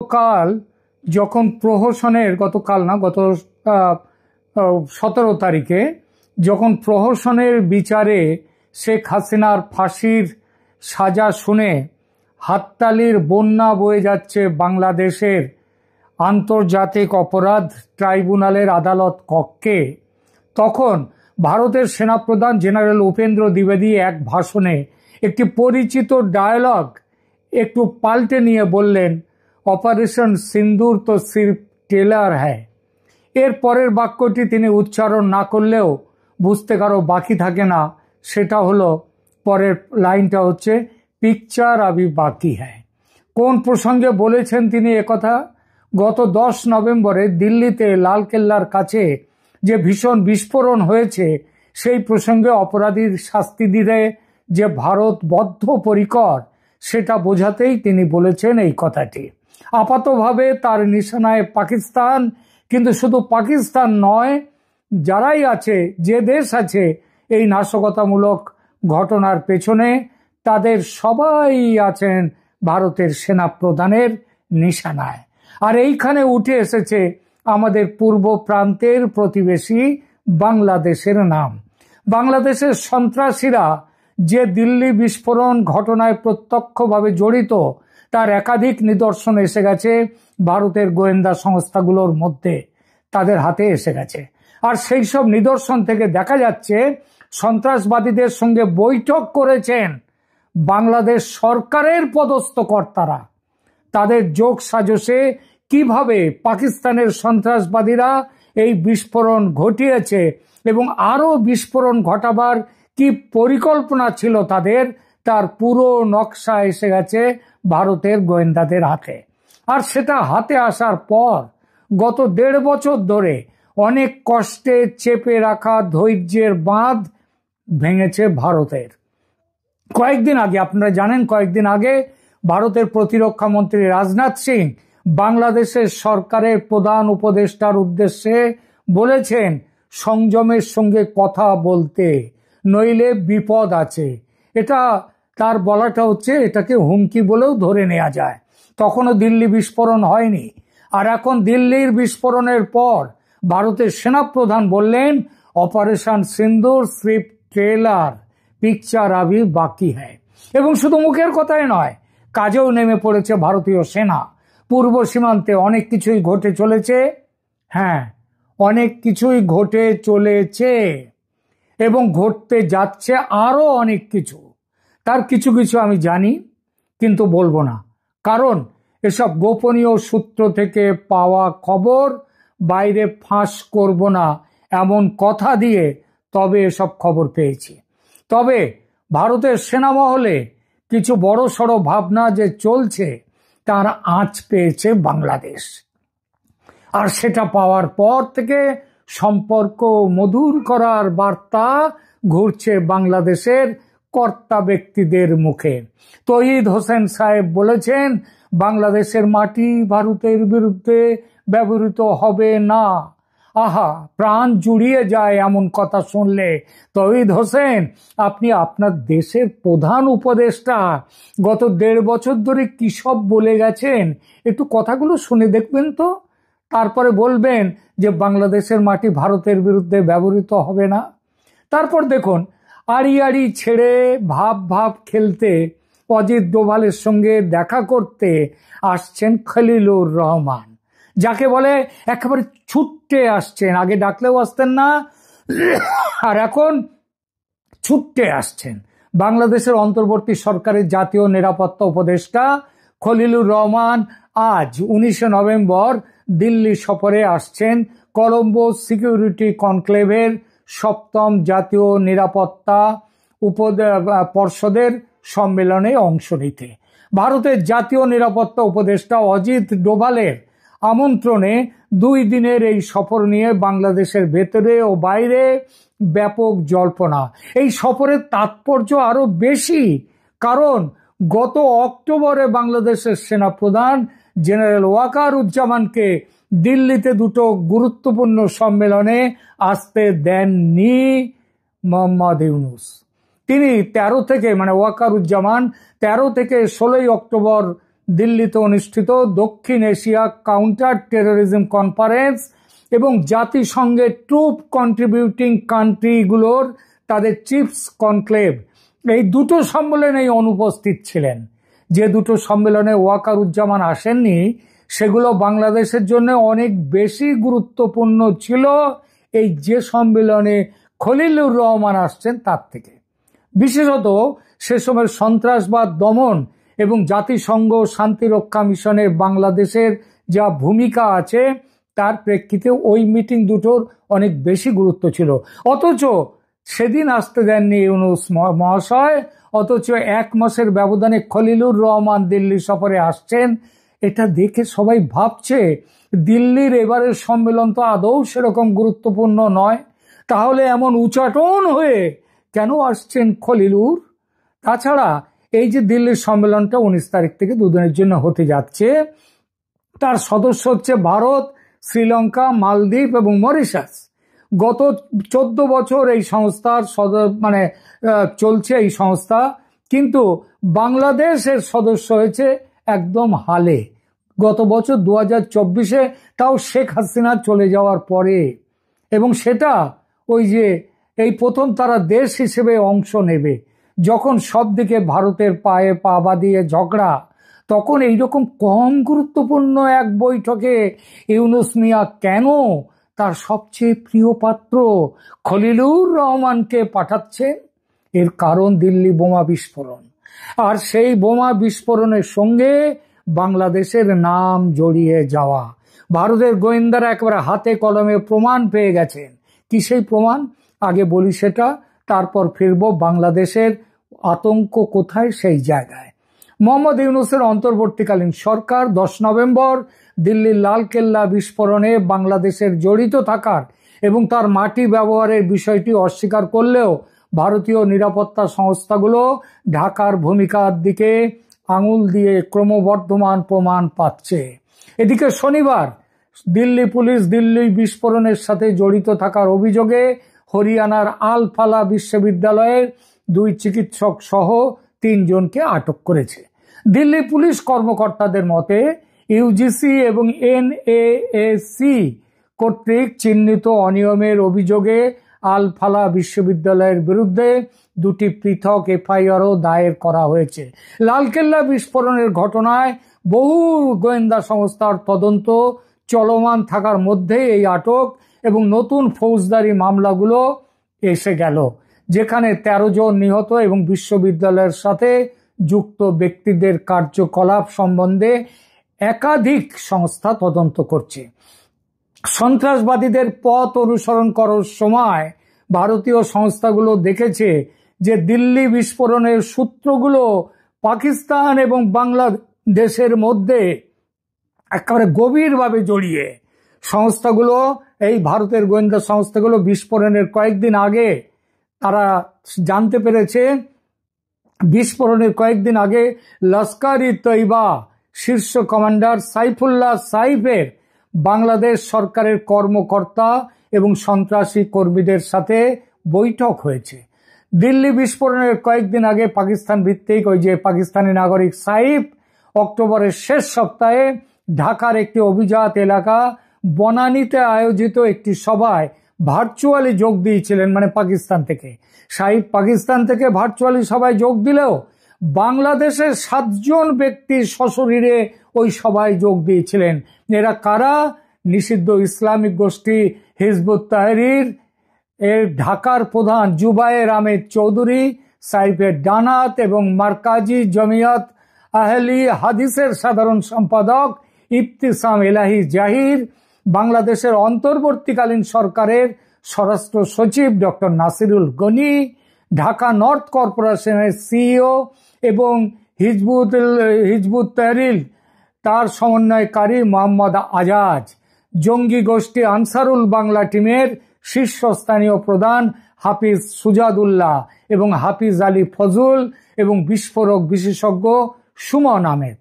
গতকাল যখন প্রহসনের, গতকাল না, গত 17 তারিখে যখন প্রহসনের বিচারে শেখ হাসিনার ফাঁসির সাজা শুনে হাততালির বন্যা বয়ে যাচ্ছে বাংলাদেশের আন্তর্জাতিক অপরাধ ট্রাইব্যুনালের আদালত কক্ষে, তখন ভারতের সেনাপ্রধান জেনারেল উপেন্দ্র দ্বিবেদী এক ভাষণে একটি পরিচিত ডায়ালগ একটু পাল্টে নিয়ে বললেন, অপারেশন সিন্দুর তো সির্ফ টেলার হ্যায়। এর পরের বাক্যটি তিনি উচ্চারণ না করলেও বুঝতে কারো বাকি থাকে না, সেটা হলো, পরের লাইনটা হচ্ছে পিকচার আবি বাকি হ্যায়। কোন প্রসঙ্গে বলেছেন তিনি একথা? গত 10 নভেম্বরে দিল্লিতে লালকেল্লার কাছে যে ভীষণ বিস্ফোরণ হয়েছে সেই প্রসঙ্গে অপরাধীর শাস্তি দিতে যে ভারত বদ্ধপরিকর সেটা বোঝাতেই তিনি বলেছেন এই কথাটি। আপাতভাবে তার নিশানায় পাকিস্তান, কিন্তু শুধু পাকিস্তান নয়, যারাই আছে, যে দেশ আছে এই নাশকতামূলক ঘটনার পেছনে, তাদের সবাই আছেন ভারতের সেনাপ্রধানের নিশানায়। আর এইখানে উঠে এসেছে আমাদের পূর্ব প্রান্তের প্রতিবেশী বাংলাদেশের নাম। বাংলাদেশের সন্ত্রাসীরা যে দিল্লি বিস্ফোরণ ঘটনায় প্রত্যক্ষভাবে জড়িত তার একাধিক নিদর্শন এসে গেছে ভারতের গোয়েন্দা সংস্থাগুলোর মধ্যে, তাদের হাতে এসে গেছে। আর সেই সব নিদর্শন থেকে দেখা যাচ্ছে সন্ত্রাসবাদীদের সঙ্গে বৈঠক করেছেন বাংলাদেশ সরকারের পদস্থ কর্তারা। তাদের যোগ সাজসে কিভাবে পাকিস্তানের সন্ত্রাসবাদীরা এই বিস্ফোরণ ঘটিয়েছে এবং আরো বিস্ফোরণ ঘটাবার কি পরিকল্পনা ছিল তাদের, তার পুরো নকশা এসে গেছে ভারতের গোয়েন্দাদের হাতে। আর সেটা হাতে আসার পর গত 1.5 বছর ধরে অনেক কষ্টে চেপে রাখা ধৈর্যের বাঁধ ভেঙেছে ভারতের। কয়েকদিন আগে, আপনারা জানেন, কয়েকদিন আগে ভারতের প্রতিরক্ষা মন্ত্রী রাজনাথ সিং বাংলাদেশের সরকারের প্রধান উপদেষ্টার উদ্দেশ্যে বলেছেন সংযমের সঙ্গে কথা বলতে, নইলে বিপদ আছে। এটা তার বলাটা হচ্ছে, এটাকে হুমকি বলেও ধরে নেওয়া যায়। তখনও দিল্লি বিস্ফোরণ হয়নি, আর এখন দিল্লির বিস্ফোরণের পর ভারতের সেনাপ্রধান বললেন অপারেশন সিন্দুর সির্ফ ট্রেলার, পিকচার আবি বাকি হ্যায়। এবং শুধু মুখের কথাই নয়, কাজেও নেমে পড়েছে ভারতীয় সেনা। পূর্ব সীমান্তে অনেক কিছুই ঘটে চলেছে, হ্যাঁ, অনেক কিছুই ঘটে চলেছে এবং ঘটতে যাচ্ছে আরো অনেক কিছু। তার কিছু কিছু আমি জানি, কিন্তু বলবো না, কারণ এসব গোপনীয় সূত্র থেকে পাওয়া খবর বাইরে ফাঁস করব না এমন কথা দিয়ে তবে এসব খবর পেয়েছি। তবে ভারতের সেনা মহলে কিছু বড় সড় ভাবনা যে চলছে তার আঁচ পেয়েছে বাংলাদেশ। আর সেটা পাওয়ার পর থেকে সম্পর্ক মধুর করার বার্তা ঘুরছে বাংলাদেশের কর্তা ব্যক্তিদের মুখে। তৌহিদ হোসেন সাহেব বলেছেন বাংলাদেশের মাটি ভারতের বিরুদ্ধে ব্যবহৃত হবে না। আহা, প্রাণ জুড়িয়ে যায় এমন কথা শুনলে। তৌহিদ হোসেন, আপনি আপনার দেশের প্রধান উপদেষ্টা গত 1.5 বছর ধরে কি সব বলে গেছেন, একটু কথাগুলো শুনে দেখবেন তো, তারপরে বলবেন যে বাংলাদেশের মাটি ভারতের বিরুদ্ধে ব্যবহৃত হবে না। তারপর দেখুন, আড়ি আড়ি ছেড়ে ভাব ভাব খেলতে অজিত ডোভালের সঙ্গে দেখা করতে আসছেন খলিলুর রহমান, যাকে বলে একেবারে ছুটে আসছেন। আগে ডাকলেও আসতেন না, আর এখন ছুটে আসছেন। বাংলাদেশের অন্তর্বর্তী সরকারের জাতীয় নিরাপত্তা উপদেষ্টা খলিলুর রহমান আজ 19 নভেম্বর দিল্লি সফরে আসছেন কলম্বো সিকিউরিটি কনক্লেভের 7ম জাতীয় নিরাপত্তা পর্ষদের সম্মেলনে অংশ নিতে। ভারতের জাতীয় নিরাপত্তা উপদেষ্টা অজিত ডোভালের আমন্ত্রণে 2 দিনের এই সফর নিয়ে বাংলাদেশের ভেতরে ও বাইরে ব্যাপক জল্পনা। এই সফরের তাৎপর্য আরো বেশি, কারণ গত অক্টোবরে বাংলাদেশের সেনাপ্রধান জেনারেল ওয়াকারুজ্জামানকে দিল্লিতে 2টো গুরুত্বপূর্ণ সম্মেলনে আসতে দেননি মোহাম্মদ ইউনূস। তিনি 13 থেকে, মানে ওয়াকারুজ্জামান 13 থেকে 16 অক্টোবর দিল্লিতে অনুষ্ঠিত দক্ষিণ এশিয়া কাউন্টার টেরোরিজম কনফারেন্স এবং জাতিসংঘের ট্রুপ কন্ট্রিবিউটিং কান্ট্রিগুলোর তাদের চিফস কনক্লেভ, এই দুটো সম্মেলনেই অনুপস্থিত ছিলেন। যে দুটো সম্মেলনে ওয়াকারুজ্জামান আসেননি সেগুলো বাংলাদেশের জন্য অনেক বেশি গুরুত্বপূর্ণ ছিল এই যে সম্মেলনে খলিলুর রহমান আসছেন তার থেকে। বিশেষত সে সময় সন্ত্রাসবাদ দমন এবং জাতিসংঘ শান্তিরক্ষা মিশনে বাংলাদেশের যা ভূমিকা আছে তার প্রেক্ষিতে ওই মিটিং দুটোর অনেক বেশি গুরুত্ব ছিল। অথচ সেদিন আসতে দেননি ইউনূস মহাশয়, অথচ 1 মাসের ব্যবধানে খলিলুর রহমান দিল্লি সফরে আসছেন। এটা দেখে সবাই ভাবছে দিল্লির এবারের সম্মেলন তো আদৌ সেরকম গুরুত্বপূর্ণ নয়, তাহলে এমন উচাটন হয়ে কেন আসছেন খলিলুর? তাছাড়া এই যে দিল্লির সম্মেলনটা 19 তারিখ থেকে 2 দিনের জন্য হতে যাচ্ছে, তার সদস্য হচ্ছে ভারত, শ্রীলঙ্কা, মালদ্বীপ এবং মরিশাস। গত 14 বছর এই সংস্থার চলছে এই সংস্থা, কিন্তু বাংলাদেশের সদস্য হয়েছে একদম হালে, গত বছর 2024-এ, তাও শেখ হাসিনা চলে যাওয়ার পরে। এবং সেটা ওই যে এই প্রথম তারা দেশ হিসেবে অংশ নেবে, যখন সব দিকে ভারতের পায়ে পা বাঁধিয়ে ঝগড়া, তখন এইরকম কম গুরুত্বপূর্ণ এক বৈঠকে ইউনূস মিয়া কেন তার সবচেয়ে প্রিয় পাত্র খলিলুর রহমানকে পাঠাচ্ছেন? এর কারণ দিল্লি বোমা বিস্ফোরণ, আর সেই বোমা বিস্ফোরণের সঙ্গে বাংলাদেশের নাম জড়িয়ে যাওয়া। ভারতের গোয়েন্দারা একেবারে হাতে কলমে প্রমাণ পেয়ে গেছেন। কি সেই প্রমাণ? আগে বলি সেটা, তারপর ফিরব বাংলাদেশের আতঙ্ক কোথায় সেই জায়গায়। মোহাম্মদ ইউনূসের অন্তর্বর্তীকালীন সরকার 10 নভেম্বর দিল্লির লালকেল্লা বিস্ফোরণে বাংলাদেশের জড়িত থাকার এবং তার মাটি ব্যবহারের বিষয়টি অস্বীকার করলেও ভারতীয় নিরাপত্তা সংস্থাগুলো ঢাকার ভূমিকার দিকে আঙুল দিয়ে ক্রমবর্ধমান প্রমাণ পাচ্ছে। এদিকে শনিবার দিল্লি পুলিশ দিল্লি বিস্ফোরণের সাথে জড়িত থাকার অভিযোগে হরিয়ানার আল ফালা বিশ্ববিদ্যালয়ের 2 চিকিৎসক সহ 3 জনকে আটক করেছে। দিল্লি পুলিশ কর্মকর্তাদের মতে ইউজিসি এবং এনএএসি কর্তৃক চিহ্নিত অনিয়মের অভিযোগে আল ফালা বিশ্ববিদ্যালয়ের বিরুদ্ধে 2টি পৃথক এফআইআরও দায়ের করা হয়েছে। লালকেল্লা বিস্ফোরণের ঘটনায় বহু গোয়েন্দা সংস্থার তদন্ত চলমান থাকার মধ্যে এই আটক এবং নতুন ফৌজদারি মামলাগুলো এসে গেল, যেখানে 13 জন নিহত এবং বিশ্ববিদ্যালয়ের সাথে যুক্ত ব্যক্তিদের কার্যকলাপ সম্বন্ধে একাধিক সংস্থা তদন্ত করছে। সন্ত্রাসবাদীদের পথ অনুসরণ করার সময় ভারতীয় সংস্থাগুলো দেখেছে যে দিল্লি বিস্ফোরণের সূত্রগুলো পাকিস্তান এবং বাংলাদেশের মধ্যে একেবারে গভীরভাবে জড়িয়ে। সংস্থাগুলো, এই ভারতের গোয়েন্দা সংস্থাগুলো বিস্ফোরণের কয়েকদিন আগে তারা জানতে পেরেছে, বিস্ফোরণের কয়েকদিন আগে লস্কর-ই-তৈবা শীর্ষ কমান্ডার সাইফুল্লাহ সাইফের বাংলাদেশ সরকারের কর্মকর্তা এবং সন্ত্রাসী কর্মীদের সাথে বৈঠক হয়েছে। দিল্লি বিস্ফোরণের কয়েকদিন আগে পাকিস্তান ভিত্তিক ওই যে পাকিস্তানি নাগরিক সাইফ অক্টোবরের শেষ সপ্তাহে ঢাকার একটি অভিজাত এলাকা বনানীতে আয়োজিত একটি সভায় ভার্চুয়ালি যোগ দিয়েছিলেন, পাকিস্তান থেকে। সাইফ পাকিস্তান থেকে ভার্চুয়ালি সভায় যোগ দিলেও বাংলাদেশের 7 জন ব্যক্তি সশরীরে ওই সভায় যোগ দিয়েছিলেন। এরা কারা? নিষিদ্ধ ইসলামিক গোষ্ঠী হিজবুত তাহরির এর ঢাকার প্রধান জুবায়ের আহমেদ চৌধুরী, সাইফের ডানাত এবং মার্কাজি জমিয়ত আহলি হাদিসের সাধারণ সম্পাদক ইবতিসাম এলাহি জাহির, বাংলাদেশের অন্তর্বর্তীকালীন সরকারের স্বরাষ্ট্র সচিব ডক্টর নাসিরুল গনি, ঢাকা নর্থ কর্পোরেশনের সিইও এবং হিজবুত তাহরির তার সমন্বয়কারী মোহাম্মদ আজাজ, জঙ্গি গোষ্ঠী আনসারুল বাংলা টিমের শীর্ষস্থানীয় প্রধান হাফিজ সুজাদুল্লাহ এবং হাফিজ আলী ফজল এবং বিস্ফোরক বিশেষজ্ঞ সুমন আহমেদ।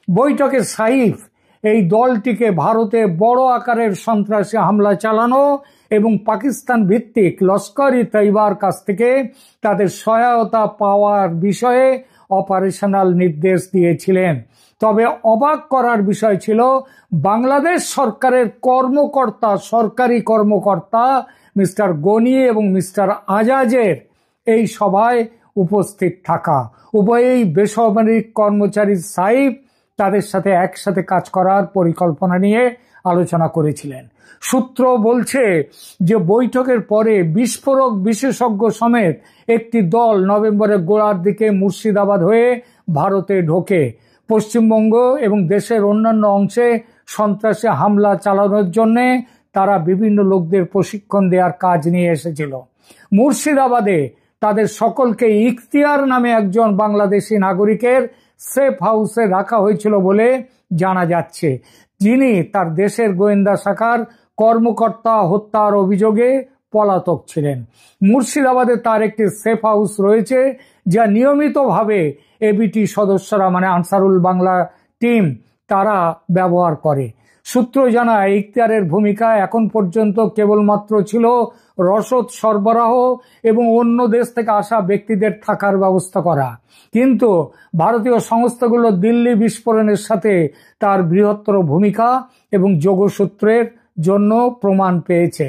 বৈঠকে সাইফ এই দলটিকে ভারতে বড় আকারের সন্ত্রাসী হামলা চালানো এবং পাকিস্তান ভিত্তিক লস্কর-ই-তৈবার কাছ থেকে তাদের সহায়তা পাওয়ার বিষয়ে অপারেশনাল নির্দেশ দিয়েছিলেন। তবে অবাক করার বিষয় ছিল বাংলাদেশ সরকারের কর্মকর্তা, সরকারি কর্মকর্তা মিস্টার গনি এবং মিস্টার আজাজের এই সভায় উপস্থিত থাকা। উভয়েই বেসামরিক কর্মচারী সাইফ তাদের সাথে একসাথে কাজ করার পরিকল্পনা নিয়ে আলোচনা করেছিলেন। সূত্র বলছে যে বৈঠকের পরে বিস্ফোরক বিশেষজ্ঞ সমেত একটি দল নভেম্বরের গোড়ার দিকে মুর্শিদাবাদ হয়ে ভারতে ঢোকে। পশ্চিমবঙ্গ এবং দেশের অন্যান্য অংশে সন্ত্রাসী হামলা চালানোর জন্য তারা বিভিন্ন লোকদের প্রশিক্ষণ দেওয়ার কাজ নিয়ে এসেছিল। মুর্শিদাবাদে তাদের সকলকে ইখতিয়ার নামে একজন বাংলাদেশি নাগরিকের সেফ হাউসে রাখা হয়েছিল বলে জানা যাচ্ছে, যিনি তার দেশের গোয়েন্দা শাখার কর্মকর্তা হত্যার অভিযোগে পলাতক ছিলেন। মুর্শিদাবাদে তার একটি সেফ হাউস রয়েছে যা নিয়মিতভাবে এবিটি সদস্যরা মানে আনসারুল বাংলা টিম তারা ব্যবহার করে। সূত্র জানায় ইখতিয়ারের ভূমিকা এখন পর্যন্ত কেবলমাত্র ছিল রসদ সরবরাহ এবং অন্য দেশ থেকে আসা ব্যক্তিদের থাকার ব্যবস্থা করা, কিন্তু ভারতীয় সংস্থাগুলো দিল্লি বিস্ফোরণের সাথে তার বৃহত্তর ভূমিকা এবং যোগসূত্রের জন্য প্রমাণ পেয়েছে।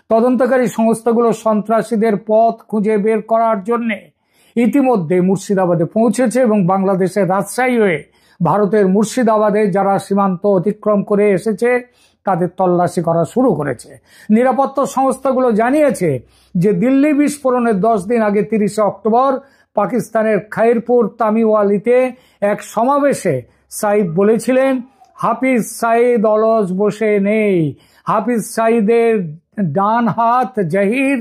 তদন্তকারী সংস্থাগুলো সন্ত্রাসীদের পথ খুঁজে বের করার জন্য ইতিমধ্যে মুর্শিদাবাদে পৌঁছেছে এবং বাংলাদেশের রাজশাহী হয়ে ভারতের মুর্শিদাবাদে যারা সীমান্ত অতিক্রম করে এসেছে তাদের তল্লাশি করা শুরু করেছে। নিরাপত্তা সংস্থাগুলো জানিয়েছে যে দিল্লি বিস্ফোরণের 10 দিন আগে 30 অক্টোবর পাকিস্তানের খাইরপুর তামিওয়ালিতে এক সমাবেশে সাইফ বলেছিলেন, হাফিজ সাইদ অলস বসে নেই, হাফিজ সাইদের ডান হাত জাহির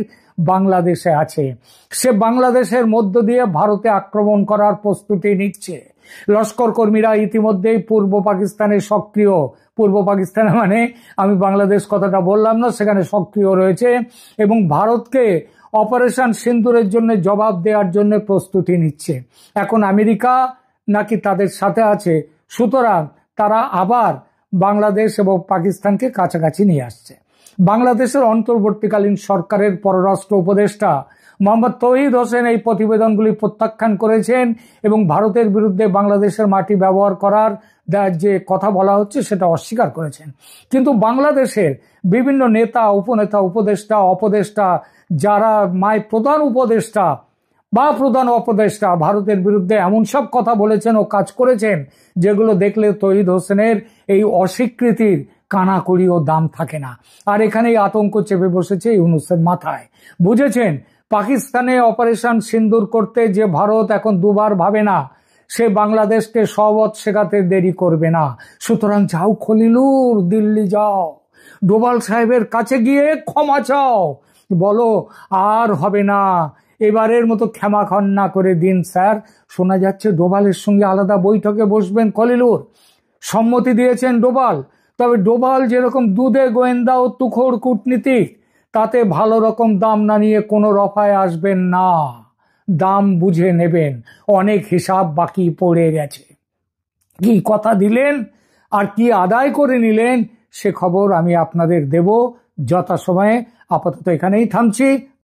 বাংলাদেশে আছে, সে বাংলাদেশের মধ্য দিয়ে ভারতে আক্রমণ করার প্রস্তুতি নিচ্ছে। লস্কর কর্মীরা ইতিমধ্যেই পূর্ব পাকিস্তানে সক্রিয়, পূর্ব পাকিস্তানে মানে আমি বাংলাদেশ কথাটা বললাম না, সেখানে সক্রিয় রয়েছে এবং ভারতকে অপারেশন সিন্দুরের জন্য জবাব দেওয়ার জন্য প্রস্তুতি নিচ্ছে। এখন আমেরিকা নাকি তাদের সাথে আছে, সুতরাং তারা আবার বাংলাদেশ এবং পাকিস্তানকে কাছাকাছি নিয়ে আসছে। বাংলাদেশের অন্তর্বর্তীকালীন সরকারের পররাষ্ট্র উপদেষ্টা মোহাম্মদ তৌহিদ হোসেন এই প্রতিবেদনগুলি প্রত্যাখ্যান করেছেন এবং ভারতের বিরুদ্ধে বাংলাদেশের মাটি ব্যবহার করার যে কথা বলা হচ্ছে সেটা অস্বীকার করেছেন। কিন্তু বাংলাদেশের বিভিন্ন নেতা, উপনেতা, উপদেষ্টা, অপদেষ্টা যারা প্রধান উপদেষ্টা বা প্রধান অপদেষ্টা ভারতের বিরুদ্ধে এমন সব কথা বলেছেন ও কাজ করেছেন যেগুলো দেখলে তৌহিদ হোসেনের এই অস্বীকৃতির কানাকড়ি ও দাম থাকে না। আর এখানেই আতঙ্ক চেপে বসেছে ইউনূসের মাথায়। বুঝেছেন, পাকিস্তানে অপারেশন সিন্দুর করতে যে ভারত এখন দুবার ভাবে না, সে বাংলাদেশকে সবত শেখাতে দেরি করবে না। সুতরাং যাও খলিলুর, দিল্লি যাও, ডোভাল সাহেবের কাছে গিয়ে ক্ষমা চাও, বলো আর হবে না, এবারের মতো ক্ষমা খন্না করে দিন স্যার। শোনা যাচ্ছে ডোভালের সঙ্গে আলাদা বৈঠকে বসবেন খলিলুর, সম্মতি দিয়েছেন ডোভাল। তবে ডোভাল যেরকম দুধে গোয়েন্দা ও তুখোড় কূটনীতিক, তাতে ভালো রকম দাম না নিয়ে কোনো রফায় আসবেন না, দাম বুঝে নেবেন, অনেক হিসাব বাকি পড়ে গেছে। কি কথা দিলেন আর কি আদায় করে নিলেন সে খবর আমি আপনাদের দেব যথাসময়ে। আপাতত এখানেই থামছি।